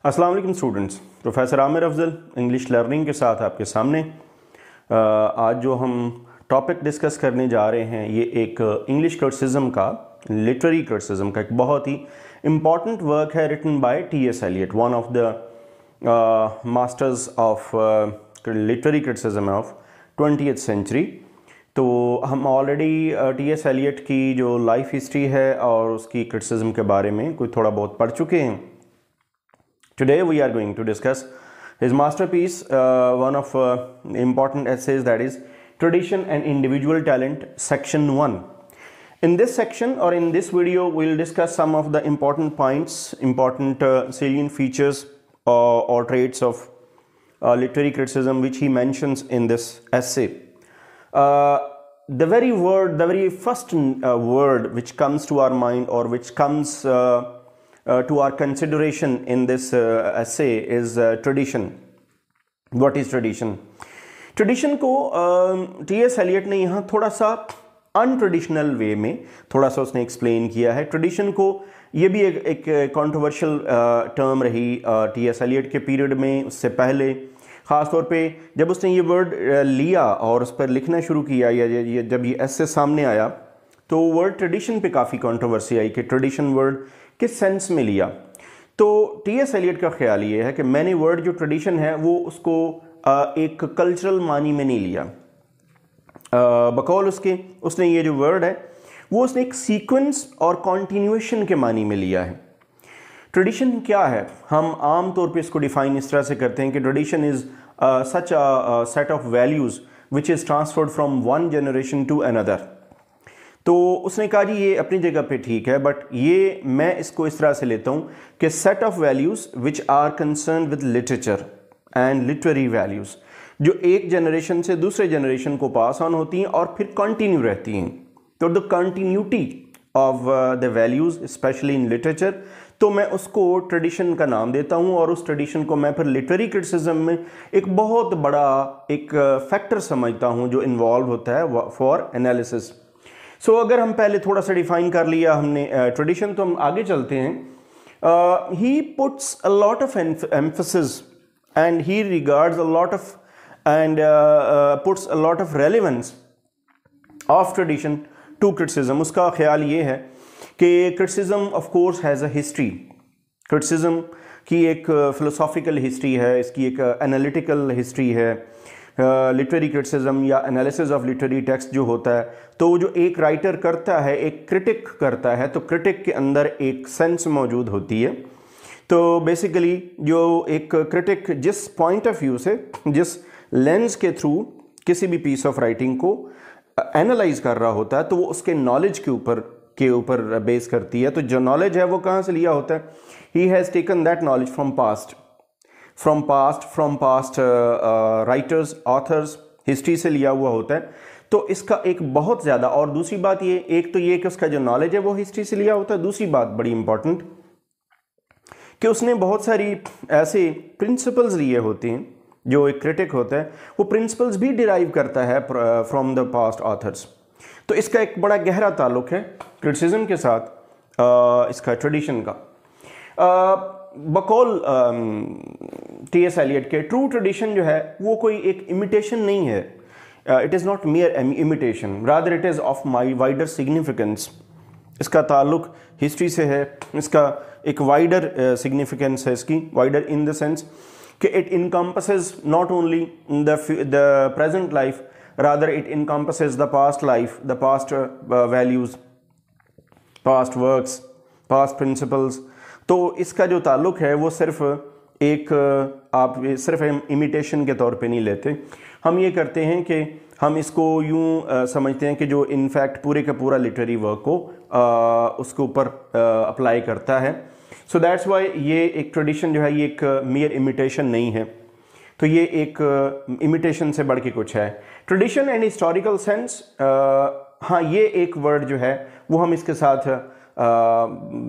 अस्सलाम वालेकुम students, professor Aamir Afzal English learning के साथ आपके सामने। आज जो हम टॉपिक डिस्कस करने जा रहे हैं ये एक इंग्लिश क्रिटिसिज्म का, लिटरेरी क्रिटिसिज्म का एक बहुत ही इम्पॉर्टेंट वर्क है written by T.S. Eliot, one of the masters of literary criticism of 20th century. तो हम ऑलरेडी T.S. Eliot की जो लाइफ हिस्ट्री है और उसकी क्रिटिसिज्म के बारे में कोई थोड़ा बहुत पढ़ चुके हैं। Today we are going to discuss his masterpiece, one of important essays, that is Tradition and Individual Talent, section 1. In this section or in this video we will discuss some of the important points, important salient features or traits of literary criticism which he mentions in this essay. The very first word which comes to our mind or which comes to our consideration in this essay is tradition. What is tradition? Tradition को T.S. Eliot ने यहाँ थोड़ा सा untraditional वे में थोड़ा सा उसने explain किया है। ट्रेडिशन को ये भी एक कंट्रोवर्शियल टर्म रही T.S. Eliot के पीरियड में, उससे पहले ख़ास तौर पे जब उसने ये वर्ड लिया और उस पर लिखना शुरू किया या जब ये एसे सामने आया तो वर्ड ट्रेडिशन पे काफ़ी कंट्रोवर्सी आई कि ट्रेडिशन वर्ड किस सेंस में लिया। तो T.S. Eliot का ख्याल ये है कि मैंने वर्ड जो ट्रेडिशन है वो उसको एक कल्चरल मानी में नहीं लिया। बकौल उसके उसने ये जो वर्ड है वो उसने एक सीक्वेंस और कॉन्टिन्यूएशन के मानी में लिया है। ट्रेडिशन क्या है? हम आम तौर पे इसको डिफाइन इस तरह से करते हैं कि tradition is such a set of values which is transferred from one generation to another. तो उसने कहा जी ये अपनी जगह पे ठीक है, बट ये मैं इसको इस तरह से लेता हूँ कि set of values which are concern with literature and literary values, जो एक जनरेशन से दूसरे जनरेशन को पास ऑन होती हैं और फिर कंटिन्यू रहती हैं। तो the continuity of the values specially in literature, तो मैं उसको ट्रेडिशन का नाम देता हूँ और उस ट्रेडिशन को मैं फिर लिटरेरी क्रिटिसिज्म में एक बहुत बड़ा एक फैक्टर समझता हूँ जो इन्वॉल्व होता है फॉर एनालिसिस। सो अगर हम पहले थोड़ा सा डिफाइन कर लिया हमने ट्रेडिशन, तो हम आगे चलते हैं। He puts a lot of emphasis and he regards a lot of and puts a lot of relevance of tradition to criticism. उसका ख्याल ये है कि criticism of course has a history. Criticism की एक फिलोसॉफिकल हिस्ट्री है, इसकी एक एनालिटिकल हिस्ट्री है। लिटरेरी क्रिटिसिज्म या एनालिसिस ऑफ लिटरेरी टेक्स्ट जो होता है, तो जो एक राइटर करता है, एक क्रिटिक करता है, तो क्रिटिक के अंदर एक सेंस मौजूद होती है। तो बेसिकली जो एक क्रिटिक जिस पॉइंट ऑफ व्यू से, जिस लेंस के थ्रू किसी भी पीस ऑफ राइटिंग को एनालाइज कर रहा होता है, तो वो उसके नॉलेज के ऊपर बेस करती है। तो जो नॉलेज है वो कहाँ से लिया होता है? He has taken that knowledge from past writers, authors, history से लिया हुआ होता है। तो इसका एक बहुत ज़्यादा, और दूसरी बात ये, एक तो ये कि उसका जो नॉलेज है वो हिस्ट्री से लिया होता है, दूसरी बात बड़ी इंपॉर्टेंट कि उसने बहुत सारी ऐसे प्रिंसिपल्स लिए होते हैं। जो एक क्रिटिक होता है वो प्रिंसिपल्स भी डिराइव करता है फ्रॉम द पास्ट ऑथर्स। तो इसका एक बड़ा गहरा ताल्लुक है क्रिटिसिज्म के साथ इसका ट्रेडिशन का। बकौल T.S. Eliot के ट्रू ट्रेडिशन जो है वो कोई एक इमिटेशन नहीं है। It is not mayor imitation, rather it is of my wider significance. इसका ताल्लुक हिस्ट्री से है, इसका एक वाइडर सिग्निफिकेंस है इसकी, वाइडर इन द सेंस कि it encompasses not only the present life, rather it encompasses the past life, the past values, past works, past principles. तो इसका जो ताल्लुक है वो सिर्फ एक आप सिर्फ इमिटेशन के तौर पे नहीं लेते। हम ये करते हैं कि हम इसको यूँ समझते हैं कि जो इनफैक्ट पूरे का पूरा लिटरेरी वर्क को उसके ऊपर अप्लाई करता है। सो दैट्स वाई ये एक ट्रेडिशन जो है ये एक मियर इमिटेशन नहीं है, तो ये एक इमिटेशन से बढ़ के कुछ है। ट्रेडिशन एंड हिस्टोरिकल सेंस, हाँ ये एक वर्ड जो है वो हम इसके साथ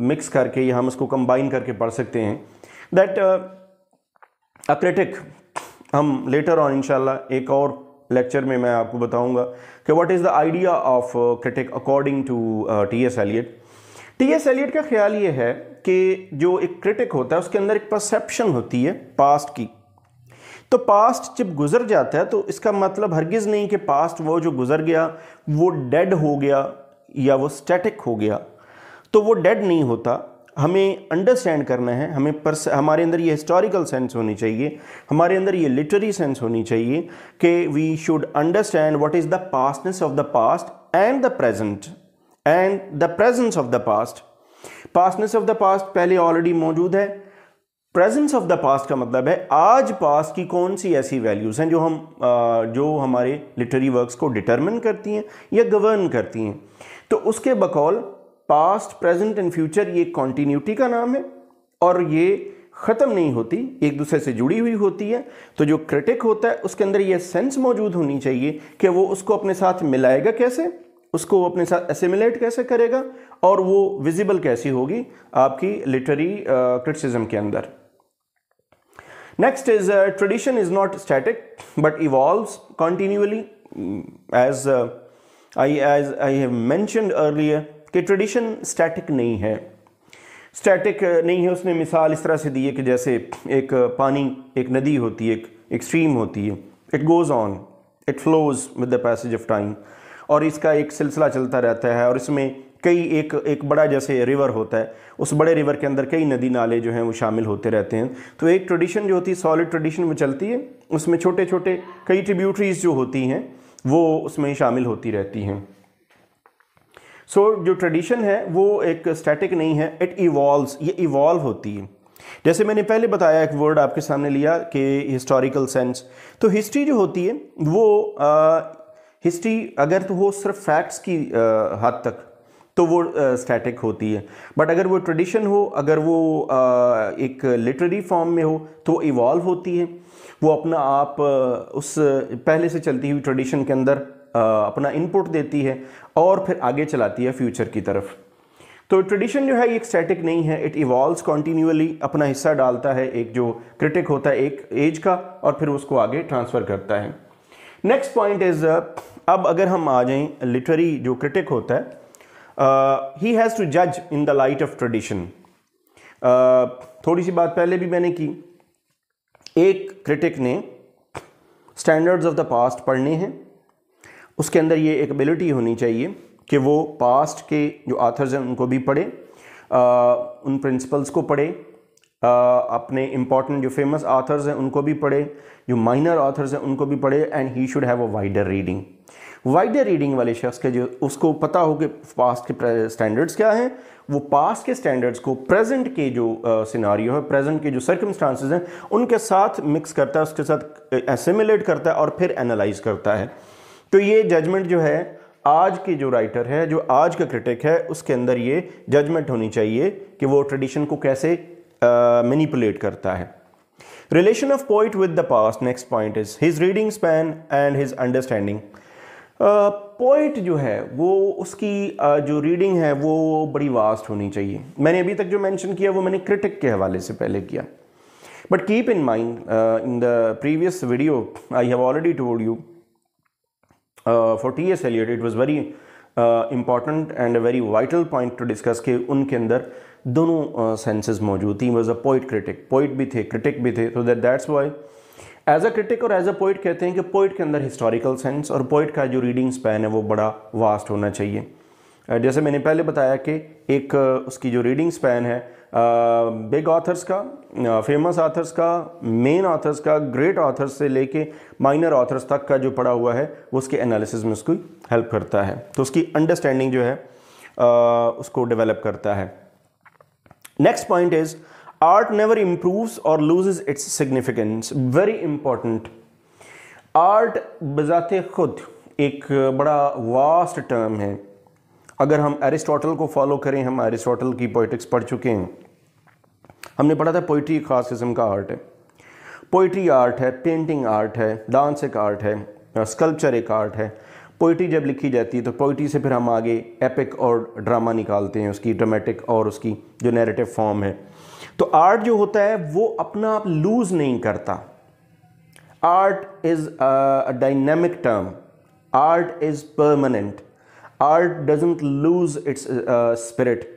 मिक्स करके या हम उसको कंबाइन करके पढ़ सकते हैं। दैट अ क्रिटिक, हम लेटर ऑन इंशाल्लाह एक और लेक्चर में मैं आपको बताऊंगा कि what is the idea of critic according to T.S. Eliot। T S. Eliot का ख्याल ये है कि जो एक क्रिटिक होता है उसके अंदर एक परसेप्शन होती है पास्ट की। तो पास्ट जब गुजर जाता है तो इसका मतलब हरगिज़ नहीं कि पास्ट वो जो गुजर गया वो डेड हो गया या वो स्टैटिक हो गया। तो वो डेड नहीं होता। हमें अंडरस्टैंड करना है, हमारे अंदर ये हिस्टोरिकल सेंस होनी चाहिए, हमारे अंदर ये लिटरेरी सेंस होनी चाहिए कि we should understand what is the pastness of the past and the present and the presence of the past. Pastness of the past पहले ऑलरेडी मौजूद है। प्रेजेंस ऑफ द पास्ट का मतलब है आज पास्ट की कौन सी ऐसी वैल्यूज़ हैं जो हमारे लिटरेरी वर्क्स को डिटरमिन करती हैं या गवर्न करती हैं। तो उसके बकौल पास्ट, प्रेजेंट एंड फ्यूचर ये कॉन्टीन्यूटी का नाम है और ये ख़त्म नहीं होती, एक दूसरे से जुड़ी हुई होती है। तो जो क्रिटिक होता है उसके अंदर ये सेंस मौजूद होनी चाहिए कि वो उसको अपने साथ मिलाएगा कैसे, उसको अपने साथ एसिमिलेट कैसे करेगा और वो विजिबल कैसी होगी आपकी लिटरेरी क्रिटिसिज्म के अंदर। Next is tradition is not static but evolves continually as I have mentioned earlier कि ट्रेडिशन स्टैटिक नहीं है। स्टैटिक नहीं है, उसने मिसाल इस तरह से दी है कि जैसे एक पानी, एक नदी होती है, एक स्ट्रीम होती है, it goes on, it flows with the passage of time, और इसका एक सिलसिला चलता रहता है और इसमें कई एक बड़ा जैसे रिवर होता है, उस बड़े रिवर के अंदर कई नदी नाले जो हैं वो शामिल होते रहते हैं। तो एक ट्रेडिशन जो होती है सॉलिड ट्रेडिशन वो चलती है, उसमें छोटे छोटे कई ट्रिब्यूटरीज जो होती हैं वो उसमें शामिल होती रहती हैं। सो जो ट्रेडिशन है वो एक स्टैटिक नहीं है, इट इवॉल्व्स, ये इवॉल्व होती है। जैसे मैंने पहले बताया, एक वर्ड आपके सामने लिया कि हिस्टोरिकल सेंस। तो हिस्ट्री जो होती है वो हिस्ट्री अगर तो वो सिर्फ फैक्ट्स की हद तक तो वो स्टैटिक होती है, बट अगर वो ट्रेडिशन हो, अगर वो एक लिटरेरी फॉर्म में हो तो इवॉल्व होती है। वो अपना आप उस पहले से चलती हुई ट्रेडिशन के अंदर अपना इनपुट देती है और फिर आगे चलाती है फ्यूचर की तरफ। तो ट्रेडिशन जो है एक स्टैटिक नहीं है, इट इवॉल्व्स कॉन्टीन्यूअली, अपना हिस्सा डालता है एक जो क्रिटिक होता है एक एज का और फिर उसको आगे ट्रांसफ़र करता है। नेक्स्ट पॉइंट इज, अब अगर हम आ जाएं लिटरेरी जो क्रिटिक होता है, ही हैज़ टू जज in the light of tradition. थोड़ी सी बात पहले भी मैंने की, एक क्रिटिक ने स्टैंडर्ड्स ऑफ द पास्ट पढ़ने हैं, उसके अंदर ये एक एबिलिटी होनी चाहिए कि वो पास्ट के जो आथर्स हैं उनको भी पढ़े, उन प्रिंसिपल्स को पढ़े, अपने इम्पॉर्टेंट जो फेमस आथर्स हैं उनको भी पढ़े, जो माइनर आथर्स हैं उनको भी पढ़े, and he should have a wider reading. Wider reading वाले शख्स के जो उसको पता हो कि पास्ट के स्टैंडर्ड्स क्या हैं, वो पास्ट के स्टैंडर्ड्स को प्रेजेंट के जो सिनारियो है, प्रेजेंट के जो सर्कमस्टांसेस हैं उनके साथ मिक्स करता है, उसके साथ एसिमिलेट करता है और फिर एनालाइज करता है। तो ये जजमेंट जो है आज के जो राइटर है, जो आज का क्रिटिक है, उसके अंदर ये जजमेंट होनी चाहिए कि वो ट्रेडिशन को कैसे मैनिपुलेट करता है। Relation of poet with the past, next point is his reading span and his understanding. Poet जो है वो उसकी जो रीडिंग है वो बड़ी वास्ट होनी चाहिए। मैंने अभी तक जो मेंशन किया वो मैंने क्रिटिक के हवाले से पहले किया, but keep in mind in the previous video I have already told you for T.S. Eliot it was very important and a very vital point to discuss कि उनके अंदर दोनों सेंसेस मौजूद थी। was a poet critic, poet भी थे, critic भी थे। तो that's why as a critic और एज अ पोइट कहते हैं कि पोइट के अंदर हिस्टोरिकल सेंस और पोइट का जो रीडिंग स्पैन है वो बड़ा वास्ट होना चाहिए। जैसे मैंने पहले बताया कि एक उसकी जो रीडिंग स्पैन है बिग ऑथर्स का, फेमस ऑथर्स का, मेन ऑथर्स का, ग्रेट ऑथर्स से लेके माइनर ऑथर्स तक का जो पढ़ा हुआ है वो उसके एनालिसिस में उसको हेल्प करता है, तो उसकी अंडरस्टैंडिंग जो है उसको डेवलप करता है। Next point is art never improves और loses its significance. Very important. Art बजाते खुद एक बड़ा वास्ट टर्म है। अगर हम एरिस्टोटल को फॉलो करें, हम एरिस्टोटल की पोइटिक्स पढ़ चुके हैं, हमने पढ़ा था पोइट्री एक ख़ास किस्म का आर्ट है। पोइट्री आर्ट है, पेंटिंग आर्ट है, डांस एक आर्ट है, स्कल्पचर एक आर्ट है। पोइट्री जब लिखी जाती है तो पोइट्री से फिर हम आगे एपिक और ड्रामा निकालते हैं, उसकी ड्रामेटिक और उसकी जो नैरेटिव फॉर्म है। तो आर्ट जो होता है वो अपना आप लूज़ नहीं करता। Art is a dynamic term, art is permanent, art doesn't lose its spirit.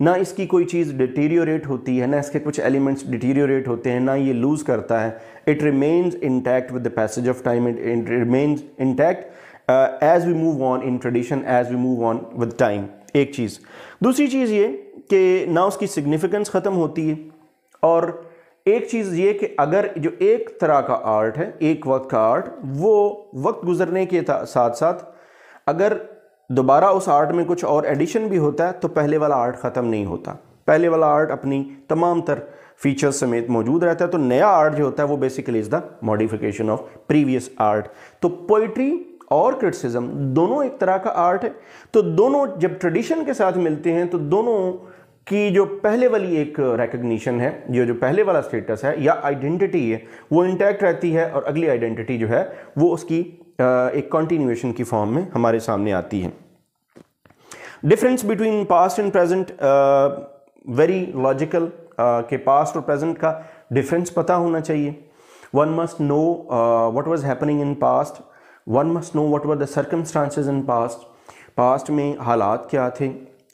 ना इसकी कोई चीज़ डिटीरियोरेट होती है, ना इसके कुछ एलिमेंट्स डिटीरियोरेट होते हैं, ना ये लूज़ करता है. It remains intact with the passage of time. It remains intact as we move on in tradition, as we move on with time. एक चीज़. दूसरी चीज़ ये कि ना उसकी सिग्निफिकेंस ख़त्म होती है, और एक चीज़ ये कि अगर जो एक तरह का आर्ट है, एक वक्त का आर्ट, वो वक्त गुजरने के साथ साथ अगर दोबारा उस आर्ट में कुछ और एडिशन भी होता है तो पहले वाला आर्ट ख़त्म नहीं होता. पहले वाला आर्ट अपनी तमाम तर फीचर्स समेत मौजूद रहता है. तो नया आर्ट जो होता है वो basically is the modification of previous art. तो पोइट्री और क्रिटिसिज्म दोनों एक तरह का आर्ट है. तो दोनों जब ट्रेडिशन के साथ मिलते हैं तो दोनों कि जो पहले वाली एक रिकग्निशन है, जो पहले वाला स्टेटस है या आइडेंटिटी है, वो इंटैक्ट रहती है, और अगली आइडेंटिटी जो है वो उसकी एक कंटिन्यूएशन की फॉर्म में हमारे सामने आती है. Difference between past and present, very logical कि पास्ट और प्रेजेंट का डिफरेंस पता होना चाहिए. One must know what was happening in past. One must know what were the circumstances in past. Past में हालात क्या थे,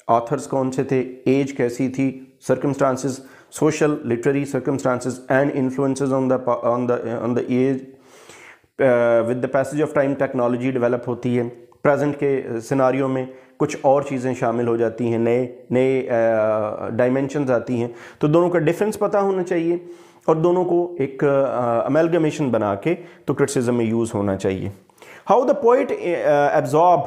ऑथर्स कौन से थे, एज कैसी थी, circumstances, social literary circumstances and influences on the age. With the passage of time technology develop होती है. प्रेजेंट के सिनारियो में कुछ और चीज़ें शामिल हो जाती हैं, नए डायमेंशंस आती हैं. तो दोनों का डिफरेंस पता होना चाहिए, और दोनों को एक अमेलगमेशन बना के तो क्रिटिसिज्म में यूज़ होना चाहिए. How the poet absorb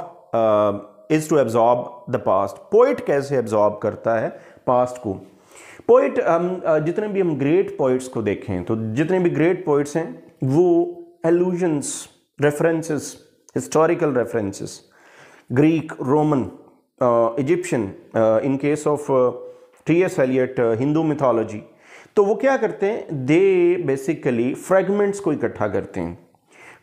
is to absorb the past. Poet कैसे एब्जॉर्ब करता है पास्ट को. पोइट, जितने भी हम ग्रेट पोइट्स को देखें तो जितने भी ग्रेट पोइट्स हैं वो allusions, references, historical references, Greek, Roman, Egyptian, in case of T.S. Eliot, Hindu mythology, तो वो क्या करते हैं, दे बेसिकली फ्रेगमेंट्स को इकट्ठा करते हैं.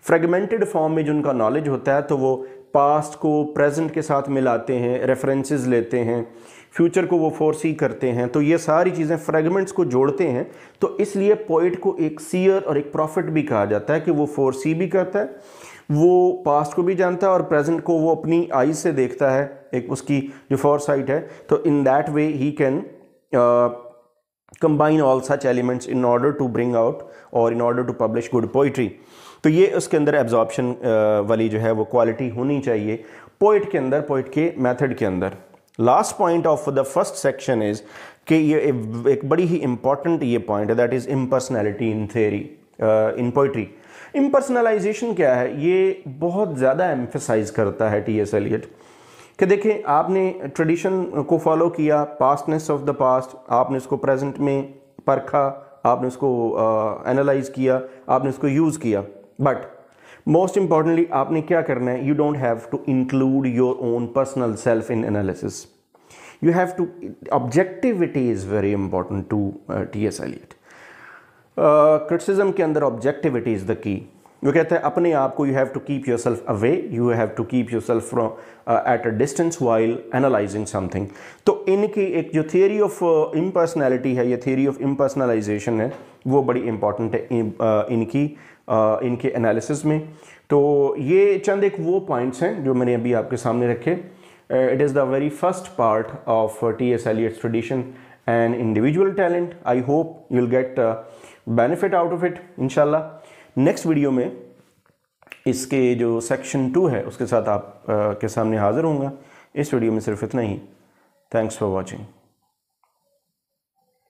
फ्रेगमेंटेड फॉर्म में जो उनका नॉलेज होता है तो वो पास्ट को प्रेजेंट के साथ मिलाते हैं, रेफरेंसेस लेते हैं, फ्यूचर को वो फोरसी करते हैं. तो ये सारी चीज़ें फ्रेगमेंट्स को जोड़ते हैं. तो इसलिए पोइट को एक सीयर और एक प्रॉफिट भी कहा जाता है कि वो फोरसी भी करता है, वो पास्ट को भी जानता है और प्रेजेंट को वो अपनी आईज से देखता है, एक उसकी जो फोरसाइट है. तो in that way he can combine all such elements in order to bring out और in order to publish good poetry. तो ये उसके अंदर एब्जॉर्प्शन वाली जो है वो क्वालिटी होनी चाहिए पोइट के अंदर, पोइट के मेथड के अंदर. Last point of the first section is कि ये एक बड़ी ही इंपॉर्टेंट ये पॉइंट है, that is impersonality in theory, in poetry. Impersonalization क्या है, ये बहुत ज़्यादा एम्फेसाइज करता है T.S. Eliot कि देखें, आपने ट्रेडिशन को फॉलो किया, पास्टनेस ऑफ द पास्ट, आपने इसको प्रेजेंट में परखा, आपने उसको एनालाइज किया, आपने उसको यूज़ किया. बट मोस्ट इंपॉर्टेंटली आपने क्या करना है, you don't have to include your own personal self in analysis. You have to, objectivity is very important to T.S. Eliot. Criticism के अंदर ऑब्जेक्टिविटी इज़ द की. वो कहता है अपने आप को, you have to keep yourself away, you have to keep yourself from at a distance while analysing something. तो इनकी एक जो थियरी ऑफ इम्पर्सनैलिटी है, या थियरी ऑफ इम्पर्सनलाइजेशन है, वो बड़ी इंपॉर्टेंट है इनके एनालिसिस में. तो ये चंद एक वो पॉइंट्स हैं जो मैंने अभी आपके सामने रखे. It is the very first part of T.S. Eliot's tradition and individual talent. I hope you'll get benefit out of it, इंशाल्लाह. नेक्स्ट वीडियो में इसके जो सेक्शन 2 है उसके साथ आप के सामने हाजिर होऊंगा. इस वीडियो में सिर्फ इतना ही. Thanks for watching.